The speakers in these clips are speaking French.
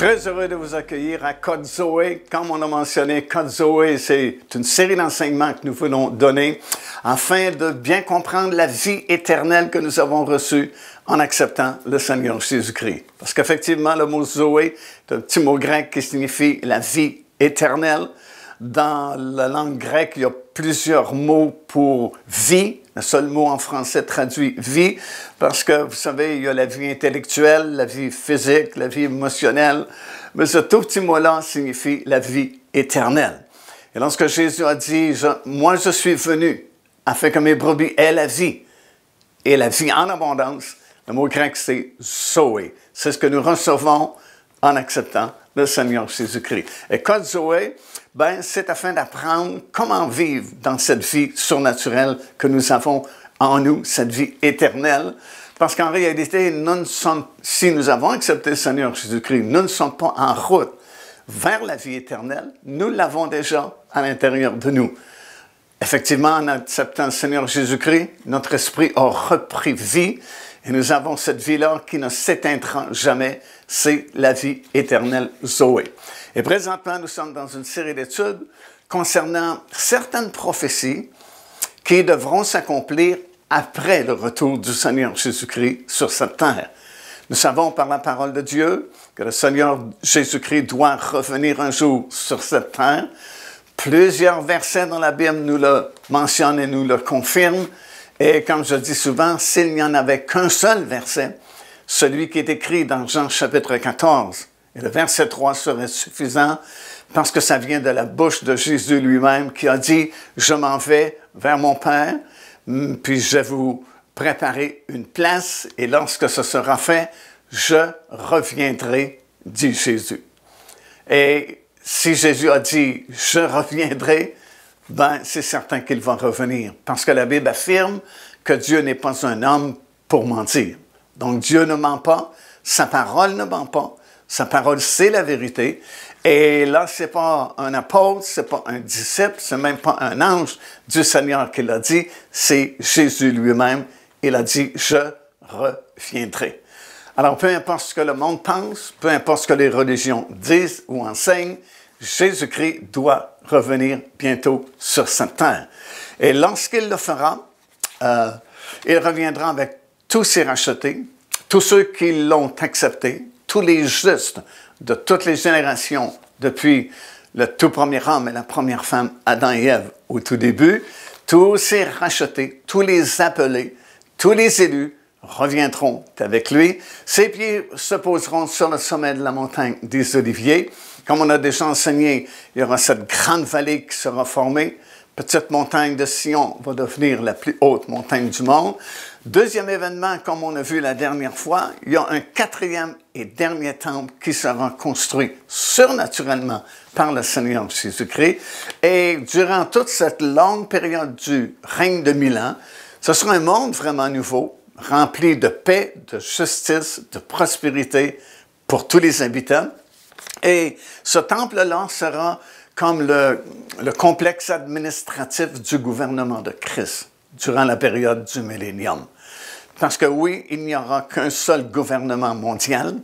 Très heureux de vous accueillir à Code Zoé. Comme on a mentionné, Code Zoé, c'est une série d'enseignements que nous voulons donner afin de bien comprendre la vie éternelle que nous avons reçue en acceptant le Seigneur Jésus-Christ. Parce qu'effectivement, le mot Zoé est un petit mot grec qui signifie la vie éternelle. Dans la langue grecque, il y a plusieurs mots pour vie. Le seul mot en français traduit vie, parce que, vous savez, il y a la vie intellectuelle, la vie physique, la vie émotionnelle, mais ce tout petit mot-là signifie la vie éternelle. Et lorsque Jésus a dit, moi je suis venu afin que mes brebis aient la vie, et la vie en abondance, le mot grec c'est Zoé. C'est ce que nous recevons en acceptant le Seigneur Jésus-Christ. Et Code Zoé, c'est afin d'apprendre comment vivre dans cette vie surnaturelle que nous avons en nous, cette vie éternelle. Parce qu'en réalité, si nous avons accepté le Seigneur Jésus-Christ, nous ne sommes pas en route vers la vie éternelle. Nous l'avons déjà à l'intérieur de nous. Effectivement, en acceptant le Seigneur Jésus-Christ, notre esprit a repris vie et nous avons cette vie-là qui ne s'éteindra jamais. C'est la vie éternelle Zoé. Et présentement, nous sommes dans une série d'études concernant certaines prophéties qui devront s'accomplir après le retour du Seigneur Jésus-Christ sur cette terre. Nous savons par la parole de Dieu que le Seigneur Jésus-Christ doit revenir un jour sur cette terre. Plusieurs versets dans la Bible nous le mentionnent et nous le confirment. Et comme je dis souvent, s'il n'y en avait qu'un seul verset, celui qui est écrit dans Jean chapitre 14, et le verset 3 serait suffisant parce que ça vient de la bouche de Jésus lui-même qui a dit « Je m'en vais vers mon Père, puis je vais vous préparer une place, et lorsque ce sera fait, je reviendrai, dit Jésus. » Et si Jésus a dit « Je reviendrai », c'est certain qu'il va revenir. Parce que la Bible affirme que Dieu n'est pas un homme pour mentir. Donc Dieu ne ment pas, sa parole ne ment pas, sa parole c'est la vérité. Et là, ce n'est pas un apôtre, ce n'est pas un disciple, ce n'est même pas un ange du Seigneur qui l'a dit, c'est Jésus lui-même. Il a dit « Je reviendrai ». Alors, peu importe ce que le monde pense, peu importe ce que les religions disent ou enseignent, Jésus-Christ doit revenir bientôt sur cette terre. Et lorsqu'il le fera, il reviendra avec tous ses rachetés, tous ceux qui l'ont accepté, tous les justes de toutes les générations depuis le tout premier homme et la première femme, Adam et Ève, au tout début, tous ces rachetés, tous les appelés, tous les élus reviendront avec lui. Ses pieds se poseront sur le sommet de la montagne des Oliviers. Comme on a déjà enseigné, il y aura cette grande vallée qui sera formée. Petite montagne de Sion va devenir la plus haute montagne du monde. Deuxième événement, comme on a vu la dernière fois, il y a un quatrième et dernier temple qui sera construit surnaturellement par le Seigneur Jésus-Christ. Et durant toute cette longue période du règne de 1000 ans, ce sera un monde vraiment nouveau, rempli de paix, de justice, de prospérité pour tous les habitants. Et ce temple-là sera comme le complexe administratif du gouvernement de Christ durant la période du millénium. Parce que oui, il n'y aura qu'un seul gouvernement mondial.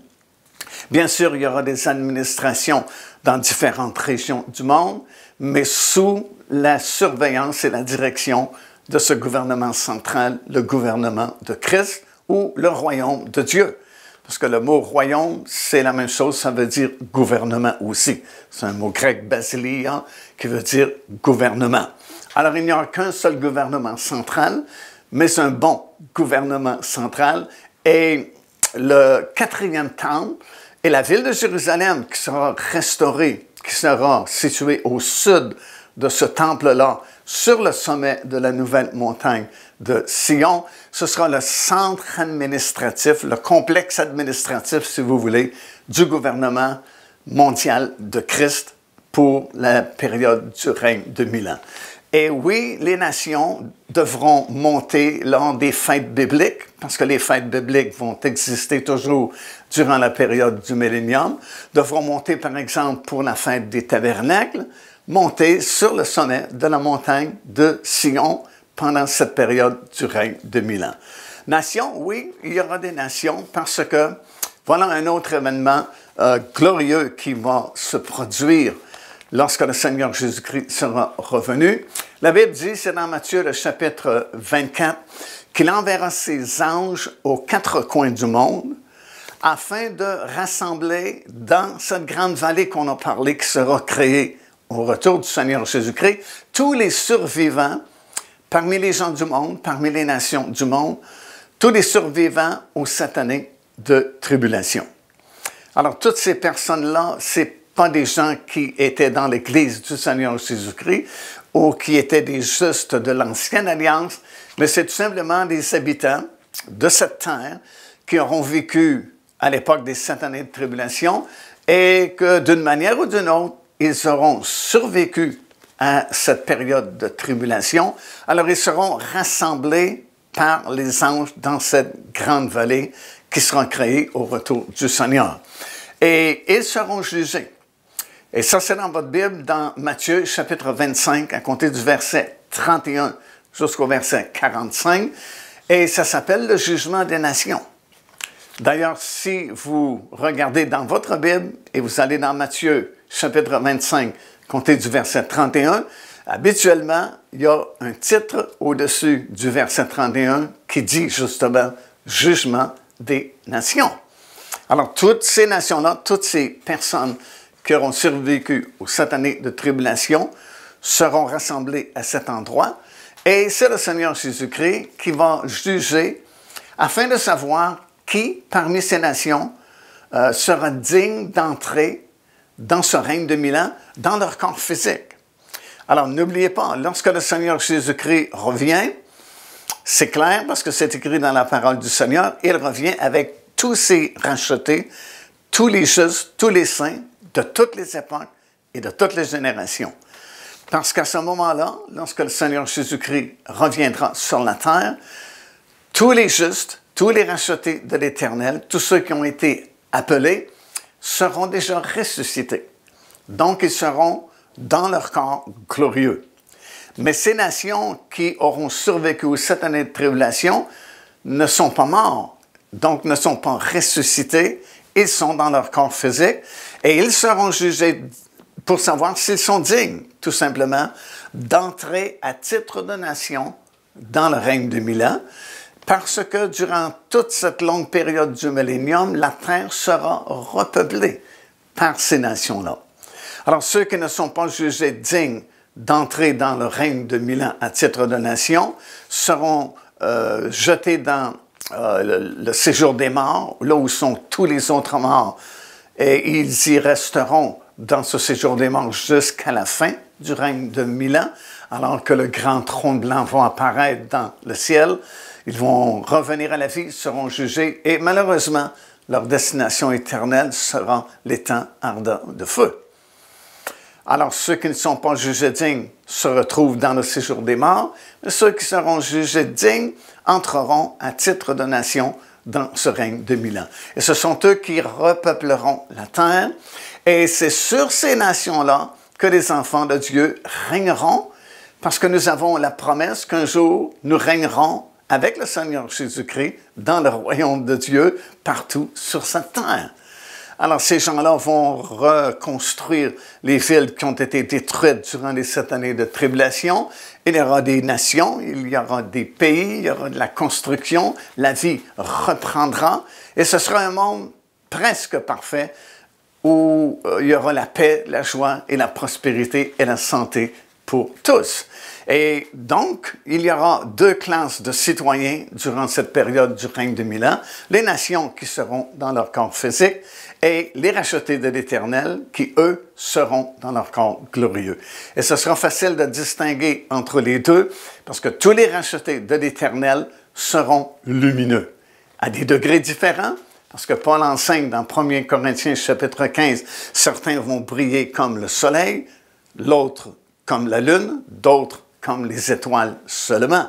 Bien sûr, il y aura des administrations dans différentes régions du monde, mais sous la surveillance et la direction de ce gouvernement central, le gouvernement de Christ ou le royaume de Dieu. Parce que le mot « royaume », c'est la même chose, ça veut dire « gouvernement » aussi. C'est un mot grec « basileia » qui veut dire « gouvernement ». Alors, il n'y aura qu'un seul gouvernement central, mais c'est un bon gouvernement central. Et le quatrième temple est la ville de Jérusalem qui sera restaurée, qui sera située au sud de ce temple-là, sur le sommet de la nouvelle montagne de Sion. Ce sera le centre administratif, le complexe administratif, si vous voulez, du gouvernement mondial de Christ pour la période du règne de 1000 ans. Et oui, les nations devront monter lors des fêtes bibliques, parce que les fêtes bibliques vont exister toujours durant la période du millénium, devront monter, par exemple, pour la fête des tabernacles, monter sur le sommet de la montagne de Sion pendant cette période du règne de 1000 ans. Nations, oui, il y aura des nations parce que Voilà un autre événement glorieux qui va se produire lorsque le Seigneur Jésus-Christ sera revenu. La Bible dit, c'est dans Matthieu, le chapitre 24, qu'il enverra ses anges aux quatre coins du monde afin de rassembler dans cette grande vallée qu'on a parlé, qui sera créée au retour du Seigneur Jésus-Christ, tous les survivants parmi les gens du monde, parmi les nations du monde, tous les survivants aux 7 années de tribulation. Alors, toutes ces personnes-là, ce n'est pas des gens qui étaient dans l'Église du Seigneur Jésus-Christ ou qui étaient des justes de l'Ancienne Alliance, mais c'est tout simplement des habitants de cette terre qui auront vécu à l'époque des 7 années de tribulation et que d'une manière ou d'une autre, ils auront survécu à cette période de tribulation. Alors, ils seront rassemblés par les anges dans cette grande vallée qui sera créée au retour du Seigneur. Et ils seront jugés. Et ça, c'est dans votre Bible, dans Matthieu, chapitre 25, à compter du verset 31 jusqu'au verset 45. Et ça s'appelle le jugement des nations. D'ailleurs, si vous regardez dans votre Bible et vous allez dans Matthieu, chapitre 25, comptez du verset 31, habituellement, il y a un titre au-dessus du verset 31 qui dit justement « Jugement des nations ». Alors, toutes ces nations-là, toutes ces personnes qui auront survécu aux 7 années de tribulation seront rassemblées à cet endroit et c'est le Seigneur Jésus-Christ qui va juger afin de savoir qui, parmi ces nations, sera digne d'entrer dans ce règne de 1000 ans, dans leur corps physique. Alors, n'oubliez pas, lorsque le Seigneur Jésus-Christ revient, c'est clair parce que c'est écrit dans la parole du Seigneur, il revient avec tous ses rachetés, tous les justes, tous les saints, de toutes les époques et de toutes les générations. Parce qu'à ce moment-là, lorsque le Seigneur Jésus-Christ reviendra sur la terre, tous les justes, tous les rachetés de l'Éternel, tous ceux qui ont été appelés, seront déjà ressuscités. Donc, ils seront dans leur corps glorieux. Mais ces nations qui auront survécu aux 7 années de tribulation ne sont pas morts, donc ne sont pas ressuscités, ils sont dans leur corps physique et ils seront jugés pour savoir s'ils sont dignes, tout simplement, d'entrer à titre de nation dans le règne de 1000 ans, parce que durant toute cette longue période du millénium, la terre sera repeuplée par ces nations-là. Alors, ceux qui ne sont pas jugés dignes d'entrer dans le règne de 1000 ans à titre de nation seront jetés dans le séjour des morts, là où sont tous les autres morts, et ils y resteront dans ce séjour des morts jusqu'à la fin du règne de 1000 ans, alors que le grand trône blanc va apparaître dans le ciel. Ils vont revenir à la vie, seront jugés, et malheureusement, leur destination éternelle sera l'étang ardent de feu. Alors, ceux qui ne sont pas jugés dignes se retrouvent dans le séjour des morts, mais ceux qui seront jugés dignes entreront à titre de nation dans ce règne de 1000 ans. Et ce sont eux qui repeupleront la terre, et c'est sur ces nations-là que les enfants de Dieu régneront, parce que nous avons la promesse qu'un jour, nous régnerons avec le Seigneur Jésus-Christ dans le royaume de Dieu partout sur cette terre. Alors, ces gens-là vont reconstruire les villes qui ont été détruites durant les 7 années de tribulation. Il y aura des nations, il y aura des pays, il y aura de la construction, la vie reprendra et ce sera un monde presque parfait où il y aura la paix, la joie et la prospérité et la santé pour tous. Et donc, il y aura 2 classes de citoyens durant cette période du règne de 1000 ans, les nations qui seront dans leur corps physique et les rachetés de l'Éternel qui, eux, seront dans leur corps glorieux. Et ce sera facile de distinguer entre les deux parce que tous les rachetés de l'Éternel seront lumineux, à des degrés différents, parce que Paul enseigne dans 1 Corinthiens chapitre 15, certains vont briller comme le soleil, l'autre comme la lune, d'autres comme les étoiles seulement.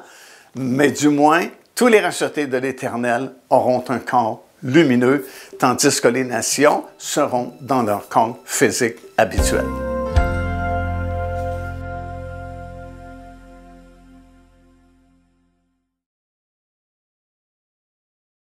Mais du moins, tous les rachetés de l'Éternel auront un corps lumineux, tandis que les nations seront dans leur corps physique habituel.